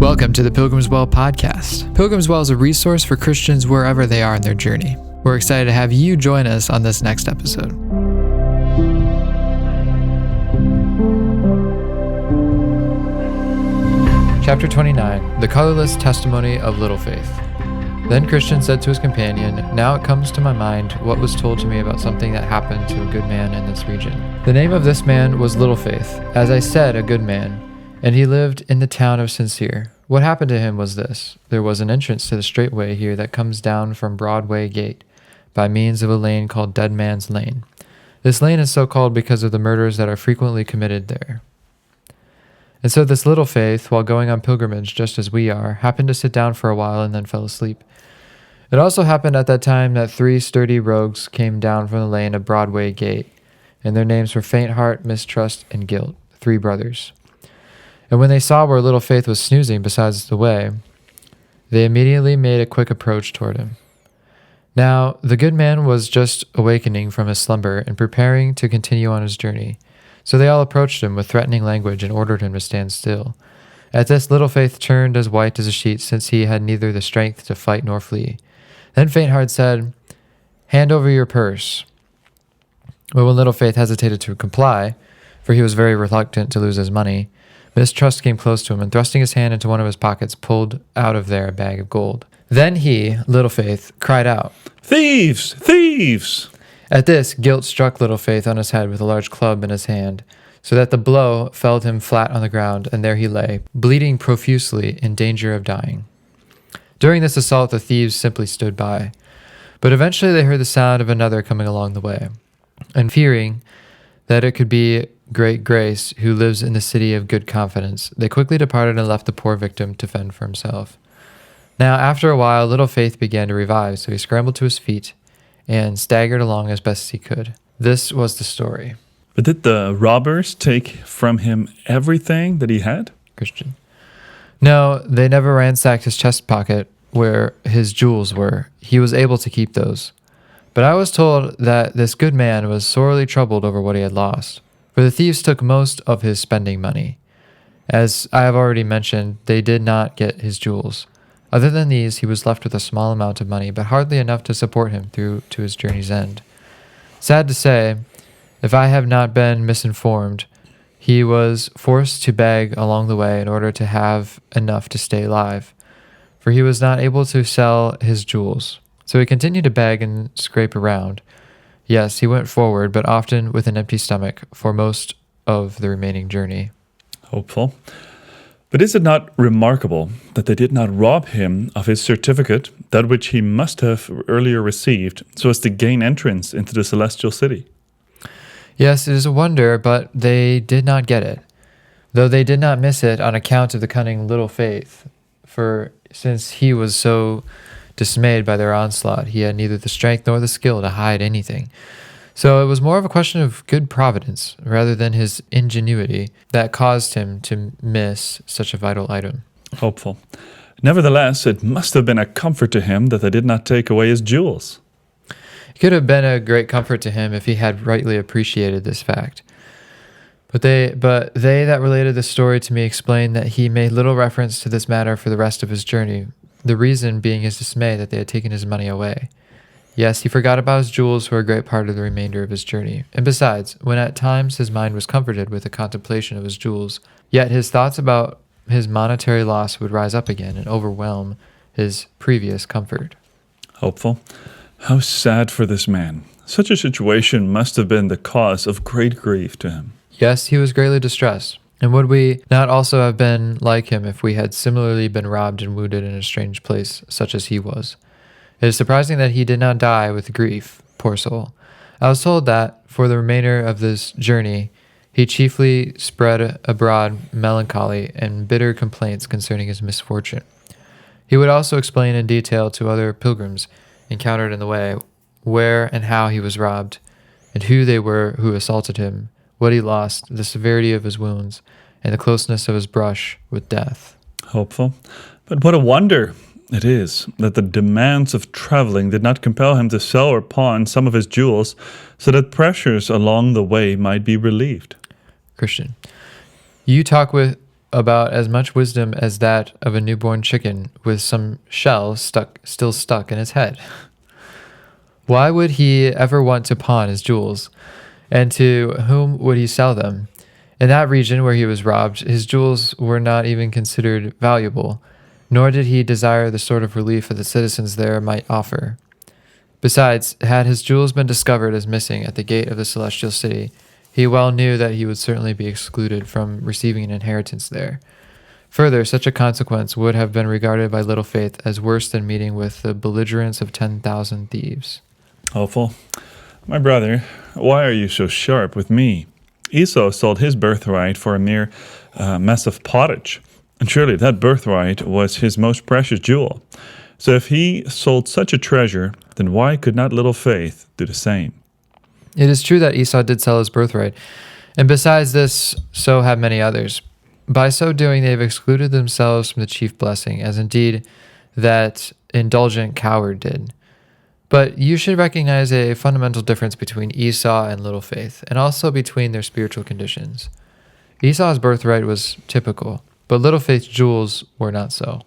Welcome to the Pilgrim's Well podcast. Pilgrim's Well is a resource for Christians wherever they are in their journey. We're excited to have you join us on this next episode. Chapter 29, The Colorless Testimony of Little Faith. Then Christian said to his companion, "Now it comes to my mind what was told to me about something that happened to a good man in this region. The name of this man was Little Faith, as I said, a good man, and he lived in the town of Sincere. What happened to him was this. There was an entrance to the straight way here that comes down from Broadway Gate, by means of a lane called Dead Man's Lane. This lane is so called because of the murders that are frequently committed there. And so this Little Faith, while going on pilgrimage just as we are, happened to sit down for a while and then fell asleep. It also happened at that time that 3 sturdy rogues came down from the lane of Broadway Gate, and their names were Faint Heart, Mistrust, and Guilt, 3 brothers. And when they saw where Little Faith was snoozing beside the way, they immediately made a quick approach toward him. Now, the good man was just awakening from his slumber and preparing to continue on his journey. So they all approached him with threatening language and ordered him to stand still. At this, Little Faith turned as white as a sheet, since he had neither the strength to fight nor flee. Then Faint Heart said, "Hand over your purse." But when Little Faith hesitated to comply, for he was very reluctant to lose his money, Mistrust came close to him and, thrusting his hand into one of his pockets, pulled out of there a bag of gold. Then he, Little Faith, cried out, "Thieves! Thieves!" At this, Guilt struck Little Faith on his head with a large club in his hand, so that the blow felled him flat on the ground, and there he lay, bleeding profusely, in danger of dying. During this assault, the thieves simply stood by, but eventually they heard the sound of another coming along the way, and fearing that it could be Great Grace, who lives in the city of good confidence, they quickly departed and left the poor victim to fend for himself. Now, after a while, Little Faith began to revive, so he scrambled to his feet and staggered along as best he could. This was the story. But did the robbers take from him everything that he had? Christian. No, they never ransacked his chest pocket where his jewels were. He was able to keep those. But I was told that this good man was sorely troubled over what he had lost, for the thieves took most of his spending money. As I have already mentioned, they did not get his jewels. Other than these, he was left with a small amount of money, but hardly enough to support him through to his journey's end. Sad to say, if I have not been misinformed, he was forced to beg along the way in order to have enough to stay alive, for he was not able to sell his jewels. So he continued to beg and scrape around. Yes, he went forward, but often with an empty stomach for most of the remaining journey. Hopeful. But is it not remarkable that they did not rob him of his certificate, that which he must have earlier received, so as to gain entrance into the celestial city? Yes, it is a wonder, but they did not get it, though they did not miss it on account of the cunning Little Faith, for since he was so dismayed by their onslaught, he had neither the strength nor the skill to hide anything. So it was more of a question of good providence, rather than his ingenuity, that caused him to miss such a vital item. Hopeful. Nevertheless, it must have been a comfort to him that they did not take away his jewels. It could have been a great comfort to him if he had rightly appreciated this fact. But they that related the story to me explained that he made little reference to this matter for the rest of his journey, the reason being his dismay that they had taken his money away. Yes, he forgot about his jewels for a great part of the remainder of his journey. And besides, when at times his mind was comforted with the contemplation of his jewels, yet his thoughts about his monetary loss would rise up again and overwhelm his previous comfort. Hopeful. How sad for this man. Such a situation must have been the cause of great grief to him. Yes, he was greatly distressed. And would we not also have been like him if we had similarly been robbed and wounded in a strange place, such as he was? It is surprising that he did not die with grief, poor soul. I was told that, for the remainder of this journey, he chiefly spread abroad melancholy and bitter complaints concerning his misfortune. He would also explain in detail to other pilgrims encountered in the way where and how he was robbed, and who they were who assaulted him, what he lost, the severity of his wounds, and the closeness of his brush with death. Hopeful. But what a wonder it is that the demands of traveling did not compel him to sell or pawn some of his jewels, so that pressures along the way might be relieved. Christian. You talk with about as much wisdom as that of a newborn chicken with some shell still stuck in his head. Why would he ever want to pawn his jewels? And to whom would he sell them? In that region where he was robbed, his jewels were not even considered valuable, nor did he desire the sort of relief that the citizens there might offer. Besides, had his jewels been discovered as missing at the gate of the celestial city, he well knew that he would certainly be excluded from receiving an inheritance there. Further, such a consequence would have been regarded by little faith as worse than meeting with the belligerence of 10,000 thieves. Hopeful. My brother, why are you so sharp with me? Esau sold his birthright for a mere mess of pottage. And surely that birthright was his most precious jewel. So if he sold such a treasure, then why could not little faith do the same? It is true that Esau did sell his birthright, and besides this, so have many others. By so doing, they have excluded themselves from the chief blessing, as indeed that indulgent coward did. But you should recognize a fundamental difference between Esau and little faith, and also between their spiritual conditions. Esau's birthright was typical, but little faith's jewels were not so.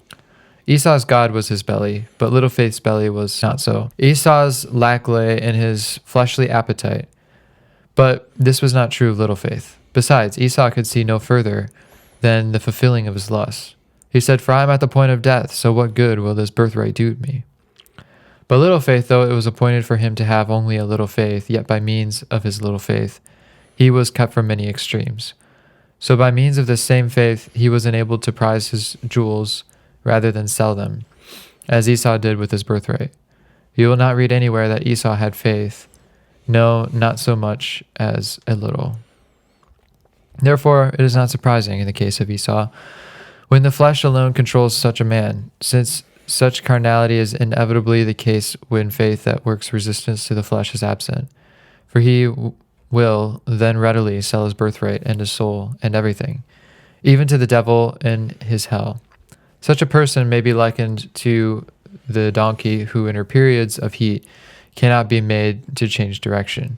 Esau's God was his belly, but little faith's belly was not so. Esau's lack lay in his fleshly appetite, but this was not true of little faith. Besides, Esau could see no further than the fulfilling of his lusts. He said, "For I am at the point of death, so what good will this birthright do me?" But little faith, though it was appointed for him to have only a little faith, yet by means of his little faith, he was kept from many extremes. So by means of this same faith, he was enabled to prize his jewels rather than sell them, as Esau did with his birthright. You will not read anywhere that Esau had faith, no, not so much as a little. Therefore, it is not surprising in the case of Esau, when the flesh alone controls such a man, since such carnality is inevitably the case when faith that works resistance to the flesh is absent. For he will then readily sell his birthright and his soul and everything, even to the devil and his hell. Such a person may be likened to the donkey who in her periods of heat cannot be made to change direction.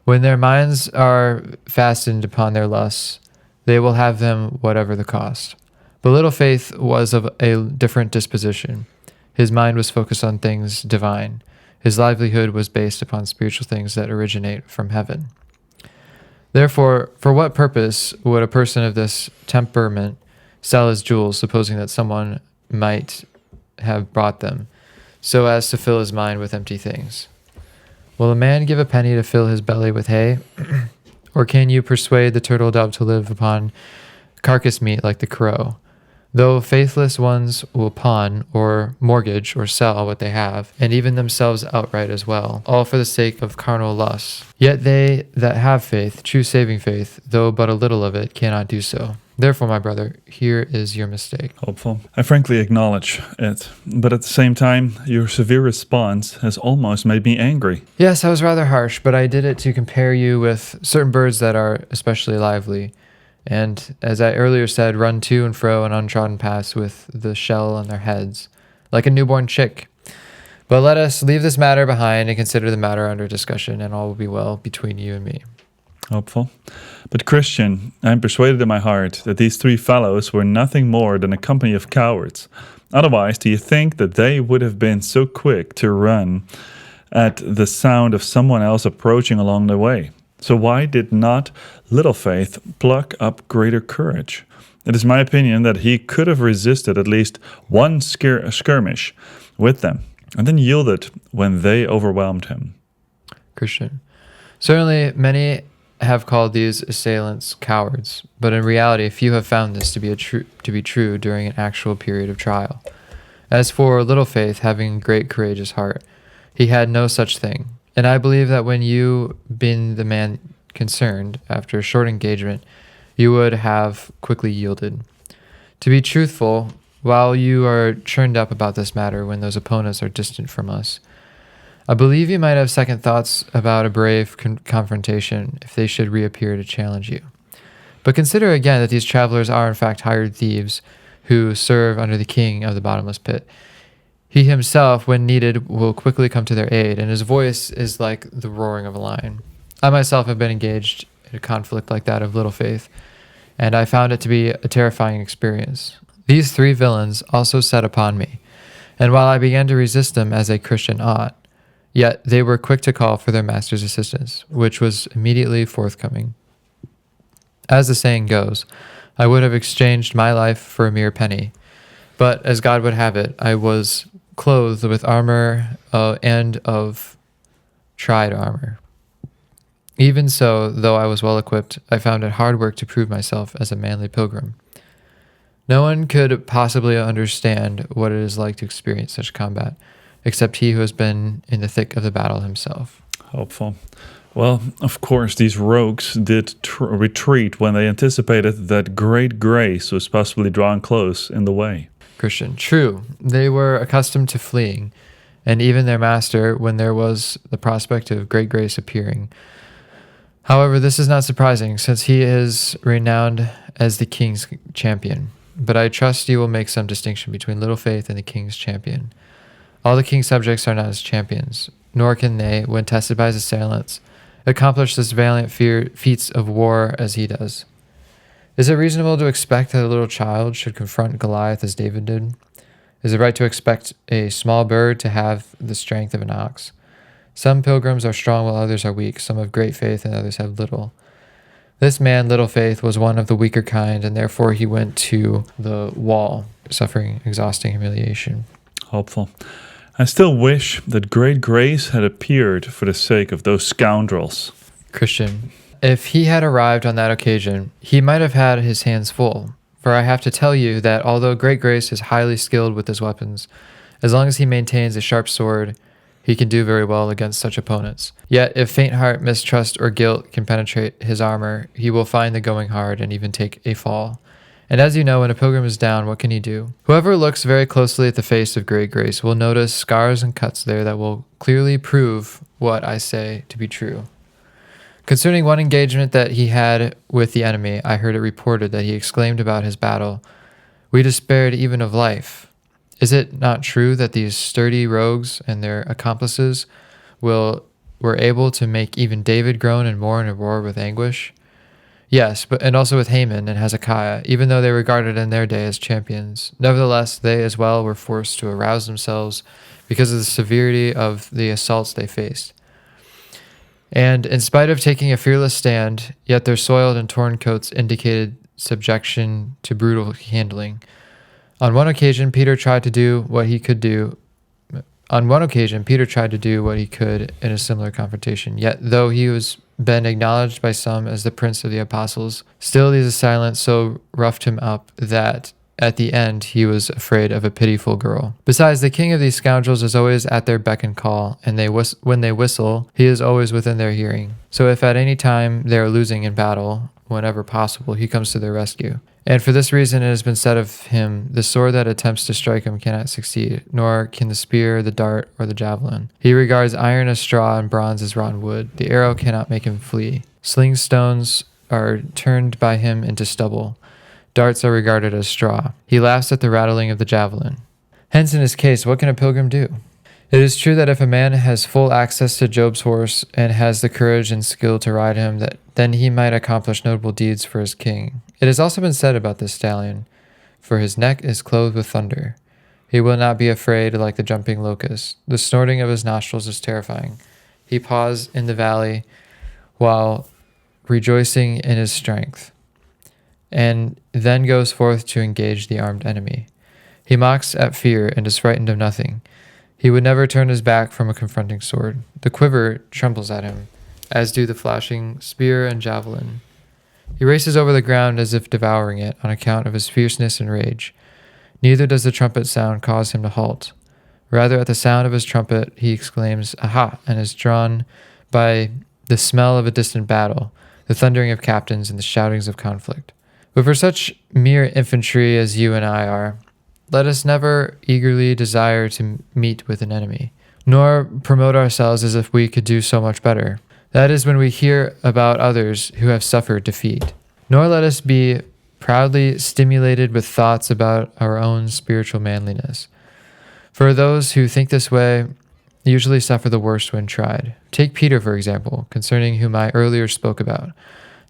When their minds are fastened upon their lusts, they will have them whatever the cost. But little faith was of a different disposition. His mind was focused on things divine. His livelihood was based upon spiritual things that originate from heaven. Therefore, for what purpose would a person of this temperament sell his jewels, supposing that someone might have brought them, so as to fill his mind with empty things? Will a man give a penny to fill his belly with hay? Or can you persuade the turtle dove to live upon carcass meat like the crow? Though faithless ones will pawn or mortgage or sell what they have, and even themselves outright as well, all for the sake of carnal lusts. Yet they that have faith, true saving faith, though but a little of it, cannot do so. Therefore, my brother, here is your mistake. Hopeful. I frankly acknowledge it, but at the same time, your severe response has almost made me angry. Yes, I was rather harsh, but I did it to compare you with certain birds that are especially lively, and, as I earlier said, run to and fro in untrodden paths with the shell on their heads, like a newborn chick. But let us leave this matter behind and consider the matter under discussion, and all will be well between you and me. Hopeful. But Christian, I am persuaded in my heart that these three fellows were nothing more than a company of cowards. Otherwise, do you think that they would have been so quick to run at the sound of someone else approaching along the way? So why did not little faith pluck up greater courage? It is my opinion that he could have resisted at least one skirmish with them, and then yielded when they overwhelmed him. Christian. Certainly, many have called these assailants cowards, but in reality, few have found this to be true during an actual period of trial. As for little faith, having great courageous heart, he had no such thing. And I believe that when you been the man concerned, after a short engagement, you would have quickly yielded. To be truthful, while you are churned up about this matter when those opponents are distant from us, I believe you might have second thoughts about a brave confrontation if they should reappear to challenge you. But consider again that these travelers are in fact hired thieves who serve under the king of the bottomless pit. He himself, when needed, will quickly come to their aid, and his voice is like the roaring of a lion. I myself have been engaged in a conflict like that of little faith, and I found it to be a terrifying experience. These 3 villains also set upon me, and while I began to resist them as a Christian ought, yet they were quick to call for their master's assistance, which was immediately forthcoming. As the saying goes, I would have exchanged my life for a mere penny, but as God would have it, I was clothed with armor and of tried armor. Even so, though I was well equipped, I found it hard work to prove myself as a manly pilgrim. No one could possibly understand what it is like to experience such combat, except he who has been in the thick of the battle himself. Hopeful. Well, of course, these rogues did retreat when they anticipated that great grace was possibly drawn close in the way. Christian. True, they were accustomed to fleeing, and even their master when there was the prospect of great grace appearing. However, this is not surprising, since he is renowned as the king's champion. But I trust you will make some distinction between little faith and the king's champion. All the king's subjects are not his champions, nor can they, when tested by his assailants, accomplish this valiant feats of war as he does. Is it reasonable to expect that a little child should confront Goliath as David did? Is it right to expect a small bird to have the strength of an ox? Some pilgrims are strong while others are weak. Some have great faith and others have little. This man, little faith, was one of the weaker kind, and therefore he went to the wall, suffering exhausting humiliation. Hopeful. I still wish that great grace had appeared for the sake of those scoundrels. Christian. If he had arrived on that occasion, he might have had his hands full. For I have to tell you that although great grace is highly skilled with his weapons, as long as he maintains a sharp sword, he can do very well against such opponents. Yet if faint heart, mistrust, or guilt can penetrate his armor, he will find the going hard and even take a fall. And as you know, when a pilgrim is down, what can he do? Whoever looks very closely at the face of great grace will notice scars and cuts there that will clearly prove what I say to be true. Concerning one engagement that he had with the enemy, I heard it reported that he exclaimed about his battle, "We despaired even of life." Is it not true that these sturdy rogues and their accomplices were able to make even David groan and mourn and roar with anguish? Yes, and also with Haman and Hezekiah, even though they were regarded in their day as champions. Nevertheless, they as well were forced to arouse themselves because of the severity of the assaults they faced. And in spite of taking a fearless stand, yet their soiled and torn coats indicated subjection to brutal handling. On one occasion, Peter tried to do what he could in a similar confrontation. Yet, though he was been acknowledged by some as the prince of the apostles, still these assailants so roughed him up that at the end he was afraid of a pitiful girl. Besides, the king of these scoundrels is always at their beck and call, and when they whistle, he is always within their hearing. So if at any time they are losing in battle, whenever possible, he comes to their rescue. And for this reason it has been said of him, the sword that attempts to strike him cannot succeed, nor can the spear, the dart, or the javelin. He regards iron as straw and bronze as rotten wood. The arrow cannot make him flee. Sling stones are turned by him into stubble. Darts are regarded as straw. He laughs at the rattling of the javelin. Hence, in his case, what can a pilgrim do? It is true that if a man has full access to Job's horse and has the courage and skill to ride him, then he might accomplish notable deeds for his king. It has also been said about this stallion, for his neck is clothed with thunder. He will not be afraid like the jumping locust. The snorting of his nostrils is terrifying. He paws in the valley while rejoicing in his strength, and then goes forth to engage the armed enemy. He mocks at fear and is frightened of nothing. He would never turn his back from a confronting sword. The quiver trembles at him, as do the flashing spear and javelin. He races over the ground as if devouring it on account of his fierceness and rage. Neither does the trumpet sound cause him to halt. Rather, at the sound of his trumpet, he exclaims, "Aha!" and is drawn by the smell of a distant battle, the thundering of captains, and the shoutings of conflict. But for such mere infantry as you and I are, let us never eagerly desire to meet with an enemy, nor promote ourselves as if we could do so much better. That is when we hear about others who have suffered defeat. Nor let us be proudly stimulated with thoughts about our own spiritual manliness. For those who think this way usually suffer the worst when tried. Take Peter, for example, concerning whom I earlier spoke about,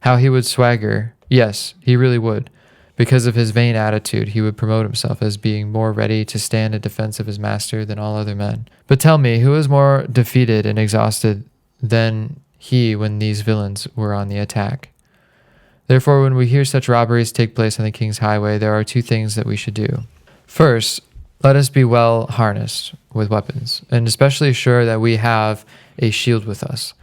how he would swagger Yes, he really would. Because of his vain attitude, he would promote himself as being more ready to stand in defense of his master than all other men. But tell me, who is more defeated and exhausted than he when these villains were on the attack? Therefore, when we hear such robberies take place on the king's highway, there are two things that we should do. First, let us be well harnessed with weapons, and especially sure that we have a shield with us.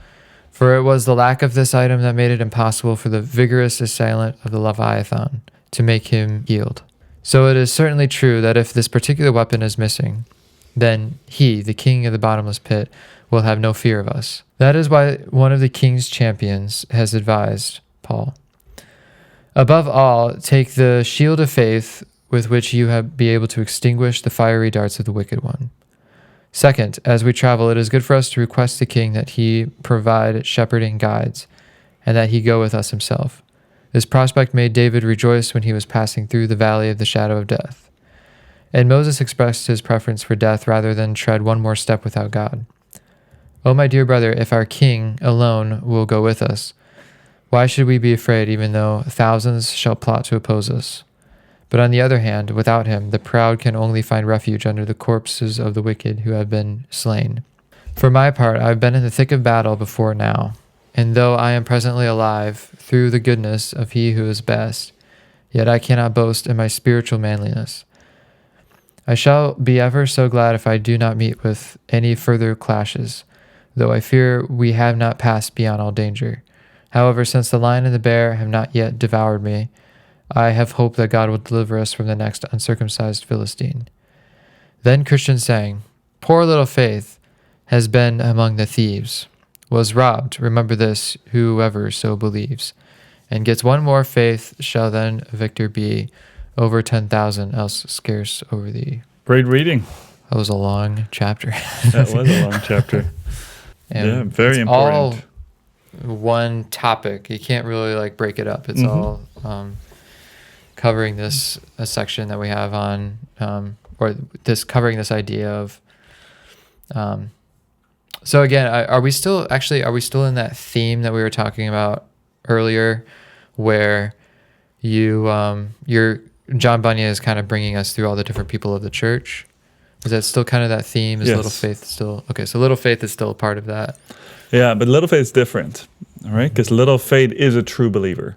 For it was the lack of this item that made it impossible for the vigorous assailant of the Leviathan to make him yield. So it is certainly true that if this particular weapon is missing, then he, the king of the bottomless pit, will have no fear of us. That is why one of the king's champions has advised Paul, above all, take the shield of faith with which you have be able to extinguish the fiery darts of the wicked one. Second, as we travel, it is good for us to request the king that he provide shepherding guides, and that he go with us himself. This prospect made David rejoice when he was passing through the valley of the shadow of death. And Moses expressed his preference for death rather than tread one more step without God. O my dear brother, if our king alone will go with us, why should we be afraid even though thousands shall plot to oppose us? But on the other hand, without him, the proud can only find refuge under the corpses of the wicked who have been slain. For my part, I have been in the thick of battle before now, and though I am presently alive through the goodness of he who is best, yet I cannot boast in my spiritual manliness. I shall be ever so glad if I do not meet with any further clashes, though I fear we have not passed beyond all danger. However, since the lion and the bear have not yet devoured me, I have hope that God will deliver us from the next uncircumcised Philistine. Then Christian sang, Poor little Faith has been among the thieves, was robbed, remember this, whoever so believes, and gets one more faith shall then a victor be, over 10,000 else scarce over thee. Great reading. That was a long chapter. That was a long chapter. Yeah, very important. All one topic. You can't really break it up. It's all covering this a section that we have on, or this covering this idea of. So again, are we still in that theme that we were talking about earlier, where John Bunyan is kind of bringing us through all the different people of the church? Is that still kind of that theme? Is Yes. Little Faith still okay? So Little Faith is still a part of that. Yeah, but little faith is different, all right? Because little faith is a true believer.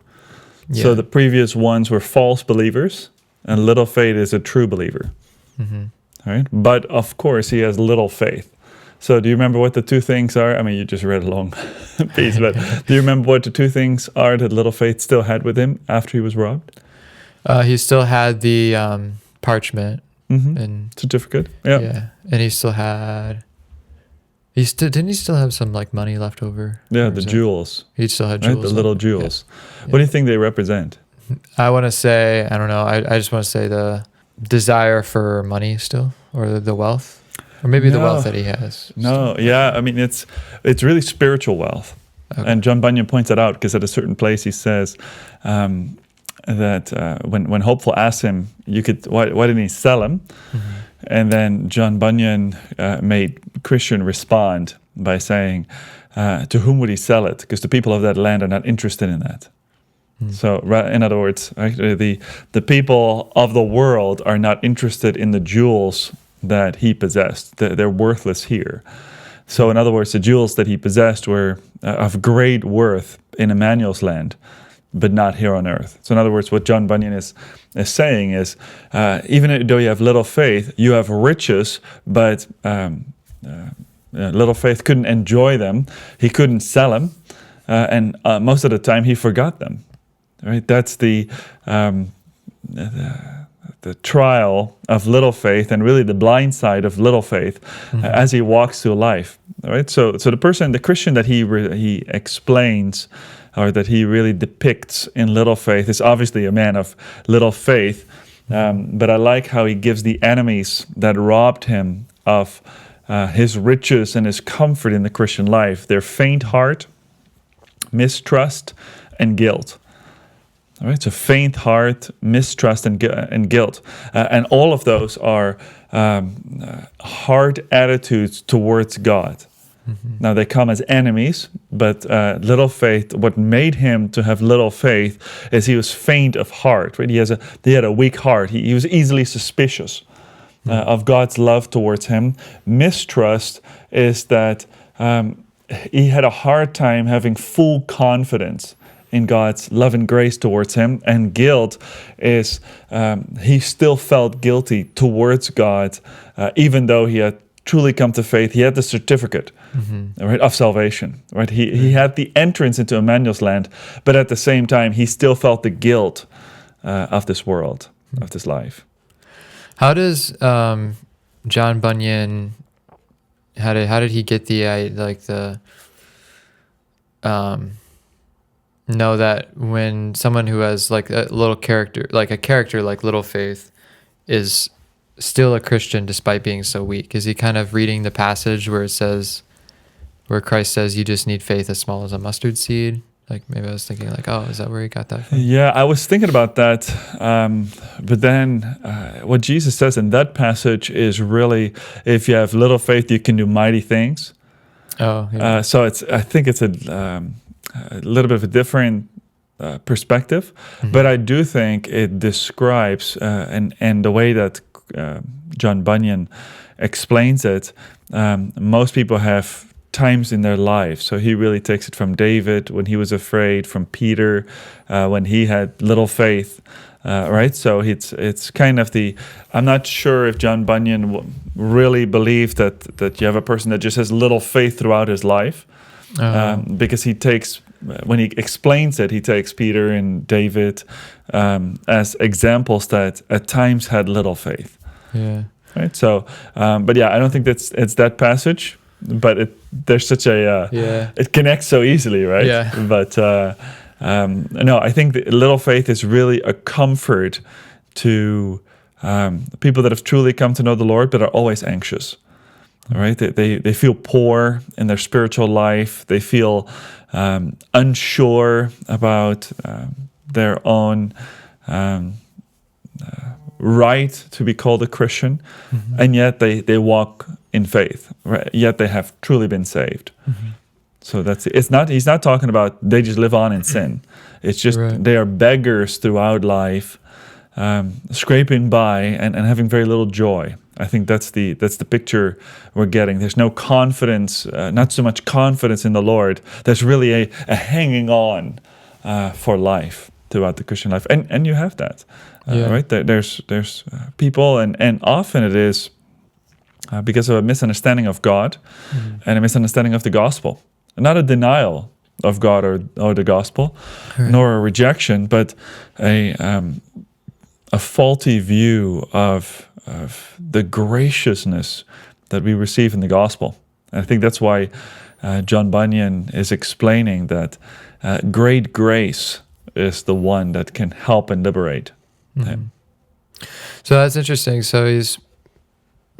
Yeah. So the previous ones were false believers, and little faith is a true believer. Mm-hmm. All right? But of course, he has little faith. So do you remember what the two things are? I mean, you just read a long piece, but do you remember what the two things are that little faith still had with him after he was robbed? He still had the parchment and Certificate? Yeah. yeah, and he still had. Didn't he still have some money left over? Yeah, Or the is it- jewels. He still had Right? jewels. The little left. jewels. Yeah. What do you think they represent? I want to say, I don't know. I just want to say the desire for money still, or the wealth, or maybe the No. wealth that he has. No, yeah, I mean it's really spiritual wealth, Okay. and John Bunyan points that out because at a certain place he says that when Hopeful asks him, why didn't he sell him? Mm-hmm. And then John Bunyan made Christian respond by saying, to whom would he sell it? Because the people of that land are not interested in that. So, in other words, the people of the world are not interested in the jewels that he possessed. They're worthless here. So, in other words, the jewels that he possessed were of great worth in Emmanuel's land, but not here on earth. So, in other words, what John Bunyan is saying is, even though you have little faith, you have riches, but little faith couldn't enjoy them. He couldn't sell them, and most of the time he forgot them. Right? That's the trial of little faith, and really the blind side of little faith as he walks through life. All right. So the Christian that he explains, or that he really depicts in little faith, is obviously a man of little faith. But I like how he gives the enemies that robbed him of his riches and his comfort in the Christian life their faint heart, mistrust, and guilt. All right, so faint heart, mistrust, and guilt. And all of those are hard attitudes towards God. Now they come as enemies, but little faith, what made him to have little faith is he was faint of heart, right? He had a weak heart. He was easily suspicious of God's love towards him. Mistrust is that he had a hard time having full confidence in God's love and grace towards him. And guilt is he still felt guilty towards God, even though he had truly come to faith. He had the certificate, right, of salvation. Right, he had the entrance into Emmanuel's land, but at the same time, he still felt the guilt of this world, of this life. How does John Bunyan? How did he get know that when someone who has like a little character, like a character like little faith, is still a Christian despite being so weak? Is he kind of reading the passage where Christ says you just need faith as small as a mustard seed? Like maybe I was thinking like, oh, is that where he got that from? Yeah, I was thinking about that. But then what Jesus says in that passage is really, if you have little faith, you can do mighty things. Oh, yeah. So I think it's a little bit of a different perspective, but I do think it describes, and the way that John Bunyan explains it, most people have times in their life. So he really takes it from David when he was afraid, from Peter when he had little faith, right? So it's kind of I'm not sure if John Bunyan really believed that you have a person that just has little faith throughout his life, because when he explains it, he takes Peter and David as examples that at times had little faith. Yeah. Right. So, but yeah, I don't think it's that passage, but there's such a it connects so easily, right? Yeah. But no, I think the little faith is really a comfort to people that have truly come to know the Lord, but are always anxious. Right? They feel poor in their spiritual life. They feel unsure about their own right to be called a Christian, and yet they walk in faith. Right? Yet they have truly been saved. So he's not talking about they just live on in sin. It's just they are beggars throughout life, scraping by and having very little joy. I think that's the picture we're getting. There's no confidence, not so much confidence in the Lord. There's really a hanging on for life throughout the Christian life, and you have that, right? There's people, and often it is because of a misunderstanding of God and a misunderstanding of the gospel, not a denial of God or the gospel, nor a rejection, but a faulty view of the graciousness that we receive in the gospel. And I think that's why John Bunyan is explaining that great grace is the one that can help and liberate him. So that's interesting. So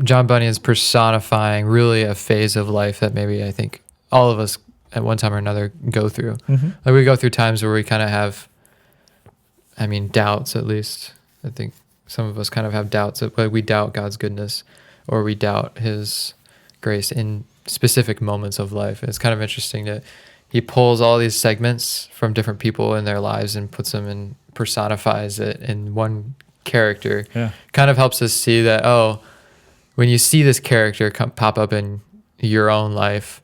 John Bunyan's personifying really a phase of life that maybe I think all of us at one time or another go through. Like we go through times where we kind of have, doubts at least. I think some of us kind of have doubts. We doubt God's goodness, or we doubt His grace in specific moments of life. And it's kind of interesting that he pulls all these segments from different people in their lives and puts them and personifies it in one character. Yeah. Kind of helps us see that, when you see this character pop up in your own life,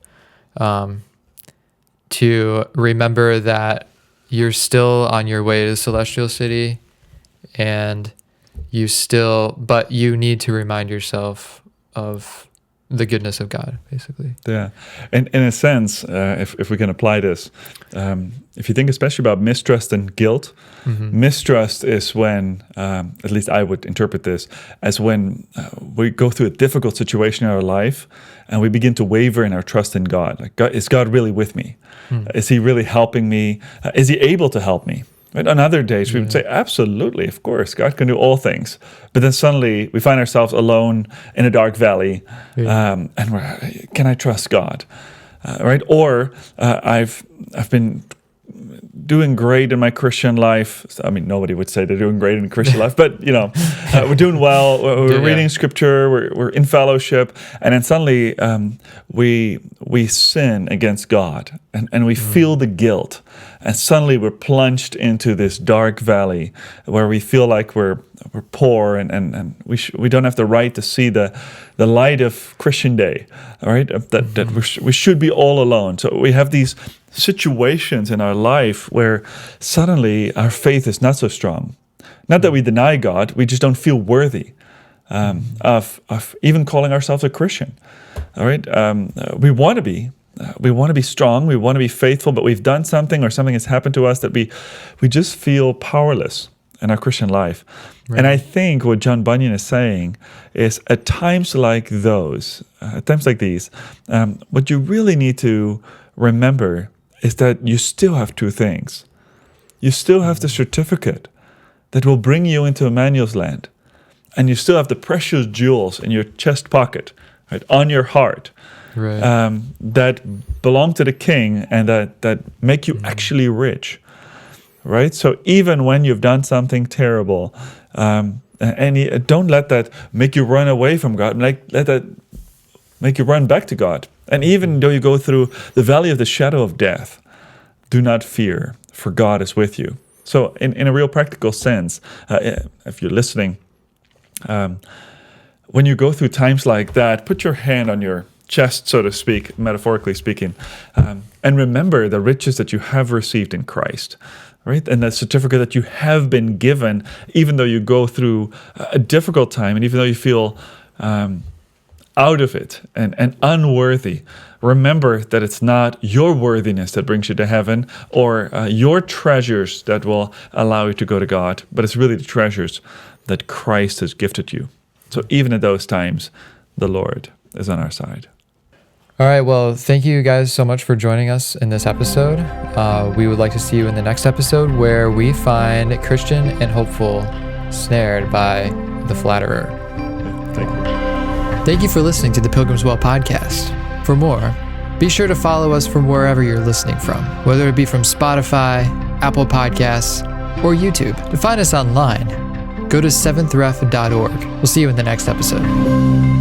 to remember that you're still on your way to the celestial city, and but you need to remind yourself of the goodness of God, basically. Yeah. And in a sense, if we can apply this, if you think especially about mistrust and guilt, mistrust is when, at least I would interpret this, as when we go through a difficult situation in our life and we begin to waver in our trust in God. Like, is God really with me? Is He really helping me? Is He able to help me? Right? On other days, we would say, absolutely, of course, God can do all things. But then suddenly we find ourselves alone in a dark valley, and can I trust God? Right? Or I've been doing great in my Christian life. I mean, nobody would say they're doing great in Christian life, but we're doing well. We're reading Scripture. We're in fellowship, and then suddenly we sin against God, and we feel the guilt, and suddenly we're plunged into this dark valley where we feel like we're poor, and we don't have the right to see the light of Christian day. All right, that we should be all alone. So we have these situations in our life where suddenly our faith is not so strong. Not that we deny God, we just don't feel worthy of even calling ourselves a Christian. All right, we want to be. We want to be strong. We want to be faithful, but we've done something, or something has happened to us that we just feel powerless in our Christian life. Right. And I think what John Bunyan is saying is, at times like those, at times like these, what you really need to remember is that you still have two things. You still have the certificate that will bring you into Emmanuel's land, and you still have the precious jewels in your chest pocket, right, on your heart, right, that belong to the King and that make you actually rich, right? So even when you've done something terrible, don't let that make you run away from God. Let that make you run back to God. And even though you go through the valley of the shadow of death, do not fear, for God is with you. So in a real practical sense, if you're listening, when you go through times like that, put your hand on your chest, so to speak, metaphorically speaking, and remember the riches that you have received in Christ, right? And the certificate that you have been given, even though you go through a difficult time, and even though you feel out of it and unworthy. Remember that it's not your worthiness that brings you to heaven, or your treasures that will allow you to go to God, but it's really the treasures that Christ has gifted you. So even at those times, the Lord is on our side. All right, well, thank you guys so much for joining us in this episode. We would like to see you in the next episode, where we find Christian and hopeful snared by the flatterer. Thank you. Thank you for listening to the Pilgrim's Well podcast. For more, be sure to follow us from wherever you're listening from, whether it be from Spotify, Apple Podcasts, or YouTube. To find us online, go to seventh-ref.org. We'll see you in the next episode.